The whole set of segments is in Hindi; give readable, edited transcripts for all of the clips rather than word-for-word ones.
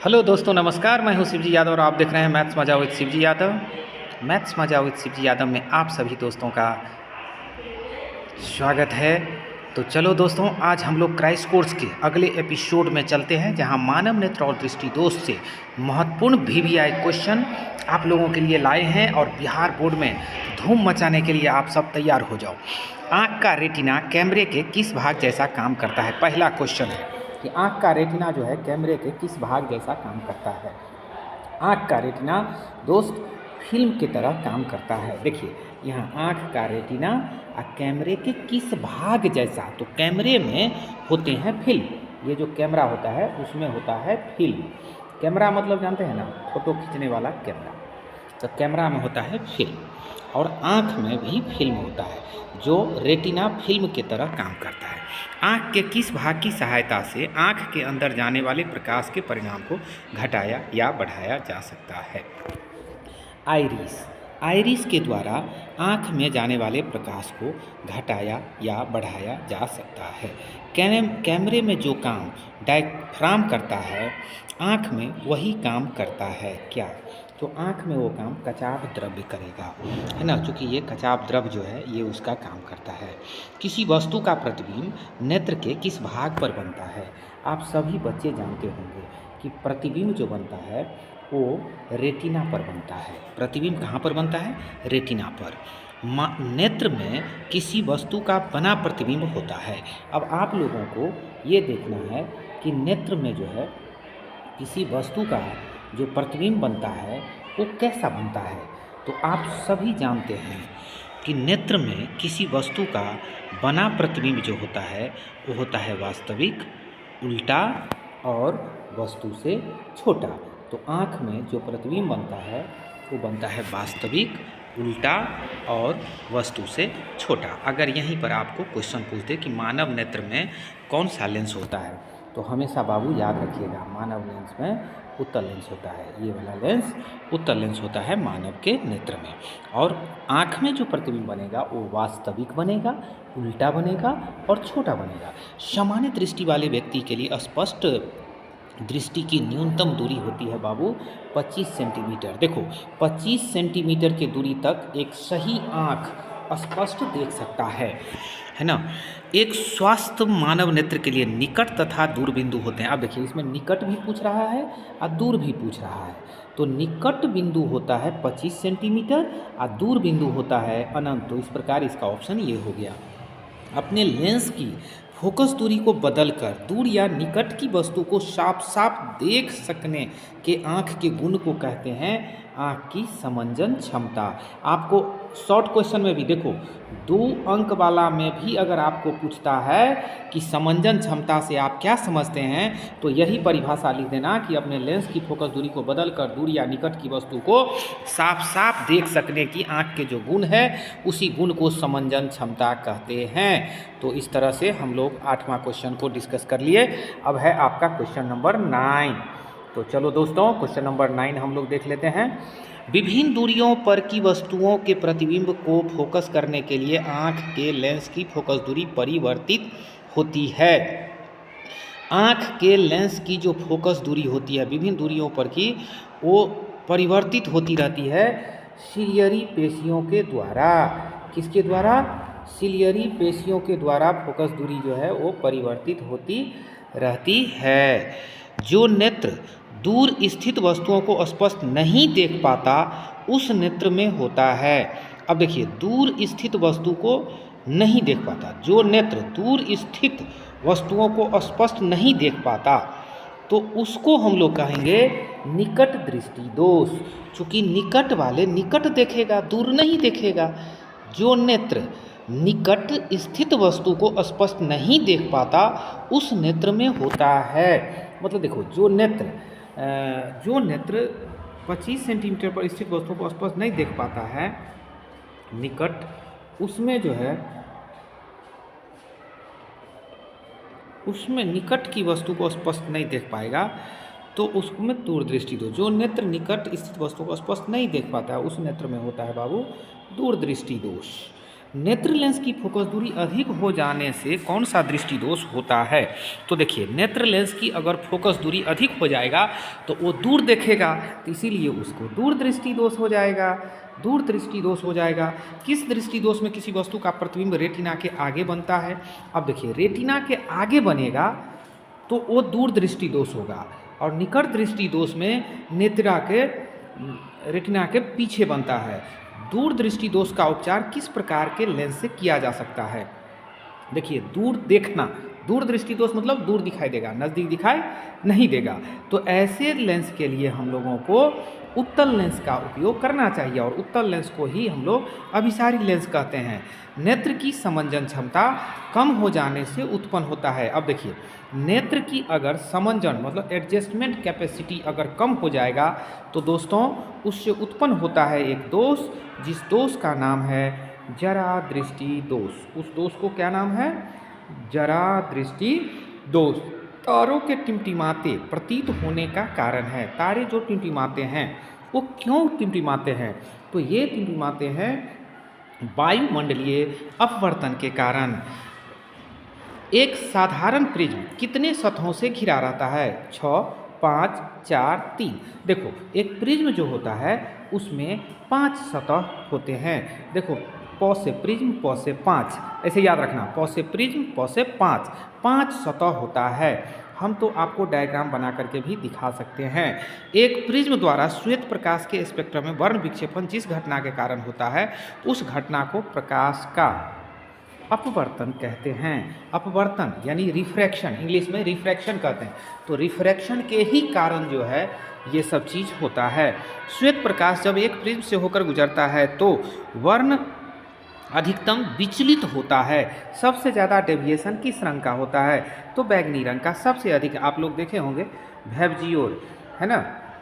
हेलो दोस्तों, नमस्कार। मैं हूं शिवजी यादव और आप देख रहे हैं मैथ्स मजा विद शिवजी यादव। मैथ्स मजा विद शिवजी यादव में आप सभी दोस्तों का स्वागत है। तो चलो दोस्तों, आज हम लोग क्रैश कोर्स के अगले एपिसोड में चलते हैं, जहां मानव नेत्र और दृष्टि दोष से महत्वपूर्ण वीवीआई क्वेश्चन आप लोगों के लिए लाए हैं और बिहार बोर्ड में धूम मचाने के लिए आप सब तैयार हो जाओ। आँख का रेटिना कैमरे के किस भाग जैसा काम करता है? पहला क्वेश्चन है कि आँख का रेटिना जो है कैमरे के किस भाग जैसा काम करता है। आँख का रेटिना दोस्त फिल्म की तरह काम करता है। देखिए यहाँ आँख का रेटिना और कैमरे के किस भाग जैसा, तो कैमरे में होते हैं फिल्म। ये जो कैमरा होता है उसमें होता है फिल्म। कैमरा मतलब जानते हैं ना, फोटो खींचने वाला कैमरा। तो कैमरा में होता है फिल्म और आँख में भी फिल्म होता है, जो रेटिना फिल्म की तरह काम करता है। आँख के किस भाग की सहायता से आँख के अंदर जाने वाले प्रकाश के परिणाम को घटाया या बढ़ाया जा सकता है? आइरिस। आइरिस के द्वारा आँख में जाने वाले प्रकाश को घटाया या बढ़ाया जा सकता है। कैमरे में जो काम डायफ्राम करता है, आँख में वही काम करता है। क्या? तो आँख में वो काम कचाव द्रव्य करेगा, है ना, क्योंकि ये कचाव द्रव्य जो है ये उसका काम करता है। किसी वस्तु का प्रतिबिंब नेत्र के किस भाग पर बनता है? आप सभी बच्चे जानते होंगे कि प्रतिबिंब जो बनता है वो रेटिना पर बनता है। प्रतिबिंब कहाँ पर बनता है? रेटिना पर। नेत्र में किसी वस्तु का बना प्रतिबिंब होता है। अब आप लोगों को ये देखना है कि नेत्र में जो है किसी वस्तु का जो प्रतिबिंब बनता है वो कैसा बनता है। तो आप सभी जानते हैं कि नेत्र में किसी वस्तु का बना प्रतिबिंब जो होता है वो होता है वास्तविक, उल्टा और वस्तु से छोटा। तो आँख में जो प्रतिबिंब बनता है वो बनता है वास्तविक, उल्टा और वस्तु से छोटा। अगर यहीं पर आपको क्वेश्चन पूछ दे कि मानव नेत्र में कौन सा लेंस होता है, तो हमेशा बाबू याद रखिएगा, मानव लेंस में उत्तल लेंस होता है। ये वाला लेंस उत्तल लेंस होता है मानव के नेत्र में। और आँख में जो प्रतिबिंब बनेगा वो वास्तविक बनेगा, उल्टा बनेगा और छोटा बनेगा। सामान्य दृष्टि वाले व्यक्ति के लिए स्पष्ट दृष्टि की न्यूनतम दूरी होती है बाबू 25 सेंटीमीटर। देखो 25 सेंटीमीटर की दूरी तक एक सही आँख स्पष्ट देख सकता है ना। एक स्वस्थ मानव नेत्र के लिए निकट तथा दूर बिंदु होते हैं। अब देखिए इसमें निकट भी पूछ रहा है और दूर भी पूछ रहा है। तो निकट बिंदु होता है 25 सेंटीमीटर और दूर बिंदु होता है अनंत। तो इस प्रकार इसका ऑप्शन ये हो गया। अपने लेंस की फोकस दूरी को बदलकर दूर या निकट की वस्तु को साफ साफ देख सकने के आँख के गुण को कहते हैं आँख की समंजन क्षमता। आपको शॉर्ट क्वेश्चन में भी देखो 2 अंक वाला में भी अगर आपको पूछता है कि समंजन क्षमता से आप क्या समझते हैं, तो यही परिभाषा लिख देना कि अपने लेंस की फोकस दूरी को बदलकर दूर या निकट की वस्तु को साफ साफ देख सकने की आँख के जो गुण है उसी गुण को समंजन क्षमता कहते हैं। तो इस तरह से हम लोग 8वां क्वेश्चन को डिस्कस कर लिए। अब है आपका क्वेश्चन नंबर 9। तो चलो दोस्तों, क्वेश्चन नंबर 9 हम लोग देख लेते हैं। विभिन्न दूरियों पर की वस्तुओं के प्रतिबिंब को फोकस करने के लिए आँख के लेंस की फोकस दूरी परिवर्तित होती है। आँख के लेंस की जो फोकस दूरी होती है विभिन्न दूरियों पर की, वो परिवर्तित होती रहती है सिलियरी पेशियों के द्वारा। किसके द्वारा? सिलियरी पेशियों के द्वारा फोकस दूरी जो है वो परिवर्तित होती रहती है। जो नेत्र दूर स्थित वस्तुओं को स्पष्ट नहीं देख पाता उस नेत्र में होता है। अब देखिए दूर स्थित वस्तु को नहीं देख पाता, जो नेत्र दूर स्थित वस्तुओं को स्पष्ट नहीं देख पाता तो उसको हम लोग कहेंगे निकट दृष्टि दोष। चूँकि निकट वाले निकट देखेगा, दूर नहीं देखेगा। जो नेत्र निकट स्थित वस्तु को स्पष्ट नहीं देख पाता उस नेत्र में होता है। मतलब देखो जो नेत्र 25 सेंटीमीटर पर स्थित वस्तु को स्पष्ट नहीं देख पाता है निकट, उसमें जो है उसमें निकट की वस्तु को स्पष्ट नहीं देख पाएगा तो उसमें दूरदृष्टि दोष। जो नेत्र निकट स्थित वस्तु को स्पष्ट नहीं देख पाता है उस नेत्र में होता है बाबू दूरदृष्टि दोष। नेत्र लेंस की फोकस दूरी अधिक हो जाने से कौन सा दृष्टि दोष होता है? तो देखिए, नेत्र लेंस की अगर फोकस दूरी अधिक हो जाएगा तो वो दूर देखेगा, तो इसीलिए उसको दूर दृष्टि दोष हो जाएगा। दूर दृष्टि दोष हो जाएगा। किस दृष्टि दोष में किसी वस्तु का प्रतिबिंब रेटिना के आगे बनता है? अब देखिए, रेटिना के आगे बनेगा तो वो दूर दृष्टि दोष होगा, और निकट दृष्टि दोष में रेटिना के पीछे बनता है। दूर दृष्टि दोष का उपचार किस प्रकार के लेंस से किया जा सकता है? देखिए, दूर देखना, दूर दृष्टि दोष मतलब दूर दिखाई देगा, नज़दीक दिखाई नहीं देगा। तो ऐसे लेंस के लिए हम लोगों को उत्तल लेंस का उपयोग करना चाहिए, और उत्तल लेंस को ही हम लोग अभिसारी लेंस कहते हैं। नेत्र की समंजन क्षमता कम हो जाने से उत्पन्न होता है। अब देखिए, नेत्र की अगर समंजन मतलब एडजस्टमेंट कैपेसिटी अगर कम हो जाएगा तो दोस्तों उससे उत्पन्न होता है एक दोष, जिस दोष का नाम है जरा दृष्टि दोष। उस दोष को क्या नाम है? जरा दृष्टि दोष। तारों के टिमटिमाते प्रतीत होने का कारण है। तारे जो टिमटिमाते हैं वो क्यों टिमटिमाते हैं? तो ये टिमटिमाते हैं वायुमंडलीय अपवर्तन के कारण। एक साधारण प्रिज्म कितने सतहों से घिरा रहता है? 6, 5, 4, 3। देखो, एक प्रिज्म जो होता है उसमें 5 सतह होते हैं। देखो, प से प्रिज्म, प से 5, ऐसे याद रखना, प से प्रिज्म, प से 5 सतह होता है। हम तो आपको डायग्राम बना करके भी दिखा सकते हैं। एक प्रिज्म द्वारा श्वेत प्रकाश के स्पेक्ट्रम में वर्ण विक्षेपण जिस घटना के कारण होता है उस घटना को प्रकाश का अपवर्तन कहते हैं। अपवर्तन यानी रिफ्रैक्शन, इंग्लिश में रिफ्रैक्शन कहते हैं। तो रिफ्रैक्शन के ही कारण जो है ये सब चीज़ होता है। श्वेत प्रकाश जब एक प्रिज्म से होकर गुजरता है तो वर्ण अधिकतम विचलित होता है। सबसे ज़्यादा डेविएशन किस रंग का होता है? तो बैंगनी रंग का सबसे अधिक। आप लोग देखे होंगे वैबजियोर, है ना,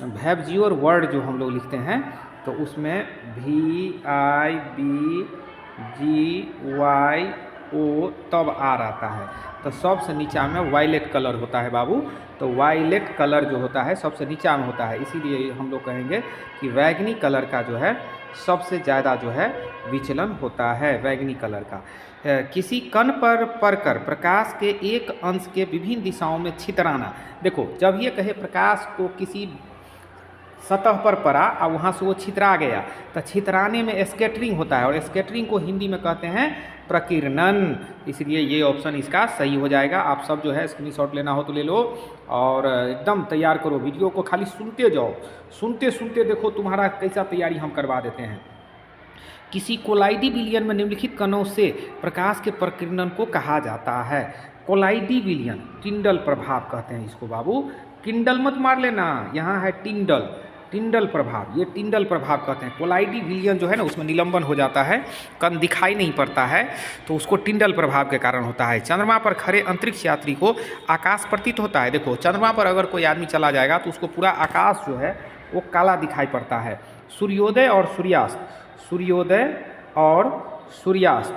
वैबजियोर वर्ड जो हम लोग लिखते हैं तो उसमें VIBGYO तब आ रहता है, तो सबसे नीचा में वायलेट कलर होता है बाबू। तो वायलेट कलर जो होता है सबसे नीचा में होता है, इसीलिए हम लोग कहेंगे कि बैंगनी कलर का जो है सबसे ज़्यादा जो है विचलन होता है बैंगनी कलर का। किसी कण पर पड़कर प्रकाश के एक अंश के विभिन्न दिशाओं में छितराना। देखो, जब ये कहे प्रकाश को किसी सतह पर पड़ा और वहाँ से वो छितरा गया, तो छितराने में स्कैटरिंग होता है, और स्कैटरिंग को हिंदी में कहते हैं प्रकीर्णन। इसलिए ये ऑप्शन इसका सही हो जाएगा। आप सब जो है स्क्रीनशॉट लेना हो तो ले लो और एकदम तैयार करो। वीडियो को खाली सुनते जाओ, सुनते सुनते देखो तुम्हारा कैसा तैयारी हम करवा देते हैं। किसी कोलाइडी विलयन में निम्नलिखित कणों से प्रकाश के प्रकीर्णन को कहा जाता है। कोलाइडी विलयन, टिंडल प्रभाव कहते हैं इसको बाबू। किंडल मत मार लेना, यहाँ है टिंडल, टिंडल प्रभाव, ये टिंडल प्रभाव कहते हैं। कोलाइडी विलयन जो है ना उसमें निलंबन हो जाता है, कण दिखाई नहीं पड़ता है, तो उसको टिंडल प्रभाव के कारण होता है। चंद्रमा पर खड़े अंतरिक्ष यात्री को आकाश प्रतीत होता है। देखो, चंद्रमा पर अगर कोई आदमी चला जाएगा तो उसको पूरा आकाश जो है वो काला दिखाई पड़ता है। सूर्योदय और सूर्यास्त, सूर्योदय और सूर्यास्त,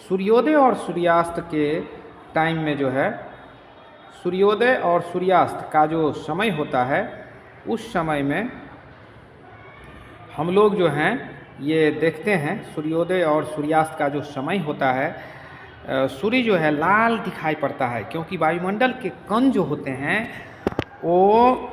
सूर्योदय और सूर्यास्त के टाइम में जो है, सूर्योदय और सूर्यास्त का जो समय होता है उस समय में हम लोग जो हैं ये देखते हैं, सूर्योदय और सूर्यास्त का जो समय होता है सूर्य जो है लाल दिखाई पड़ता है, क्योंकि वायुमंडल के कण जो होते हैं वो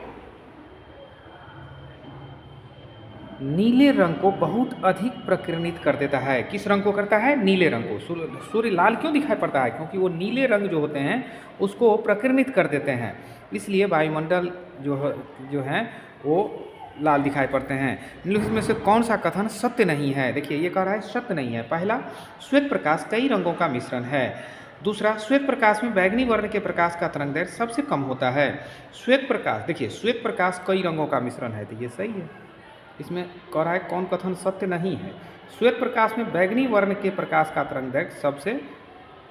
नीले रंग को बहुत अधिक प्रकीर्णित कर देता है। किस रंग को करता है? नीले रंग को। सूर्य लाल क्यों दिखाई पड़ता है? क्योंकि वो नीले रंग जो होते हैं उसको प्रकीर्णित कर देते हैं, इसलिए वायुमंडल जो है वो लाल दिखाई पड़ते हैं। निम्नलिखित में से कौन सा कथन सत्य नहीं है? देखिए, ये कह रहा है सत्य नहीं है। पहला, श्वेत प्रकाश कई रंगों का मिश्रण है। दूसरा, श्वेत प्रकाश में बैंगनी वर्ण के प्रकाश का तरंगदैर्घ्य सबसे कम होता है। श्वेत प्रकाश, देखिए श्वेत प्रकाश कई रंगों का मिश्रण है, तो ये सही है। इसमें कह रहा है कौन कथन सत्य नहीं है? श्वेत प्रकाश में बैंगनी वर्ण के प्रकाश का तरंगदैर्घ्य सबसे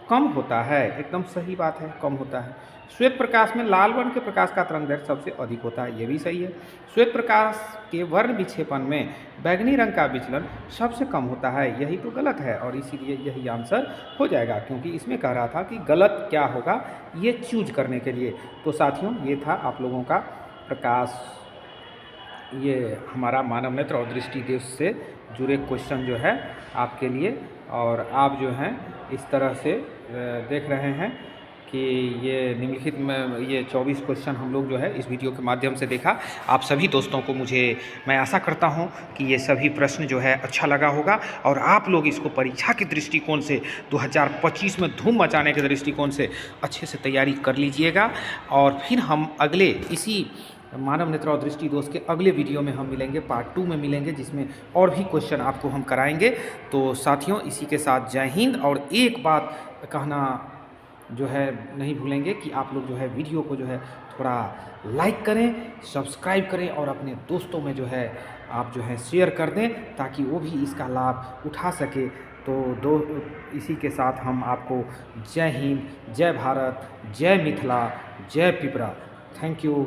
कम होता है, एकदम सही बात है, कम होता है। श्वेत प्रकाश में लाल वर्ण के प्रकाश का तरंगदैर्घ्य सबसे अधिक होता है, ये भी सही है। श्वेत प्रकाश के वर्ण विक्षेपन में बैंगनी रंग का विचलन सबसे कम होता है, यही तो गलत है, और इसीलिए यही आंसर हो जाएगा, क्योंकि इसमें कह रहा था कि गलत क्या होगा ये चूज करने के लिए। तो साथियों, ये था आप लोगों का प्रकाश ये हमारा मानव नेत्र और दृष्टि दोष से जुड़े क्वेश्चन जो है आपके लिए, और आप जो हैं इस तरह से देख रहे हैं कि ये निम्नलिखित में ये 24 क्वेश्चन हम लोग जो है इस वीडियो के माध्यम से देखा। आप सभी दोस्तों को मैं आशा करता हूं कि ये सभी प्रश्न जो है अच्छा लगा होगा, और आप लोग इसको परीक्षा के दृष्टिकोण से 2025 में धूम मचाने के दृष्टिकोण से अच्छे से तैयारी कर लीजिएगा। और फिर हम अगले इसी मानव नेत्र और दृष्टि दोष के अगले वीडियो में हम मिलेंगे, पार्ट 2 में मिलेंगे, जिसमें और भी क्वेश्चन आपको हम कराएंगे। तो साथियों, इसी के साथ जय हिंद। और एक बात कहना जो है नहीं भूलेंगे कि आप लोग जो है वीडियो को जो है थोड़ा लाइक करें, सब्सक्राइब करें, और अपने दोस्तों में जो है आप जो है शेयर कर दें, ताकि वो भी इसका लाभ उठा सके। तो इसी के साथ हम आपको जय हिंद, जय भारत, जय मिथिला, जय पिपरा। Thank you.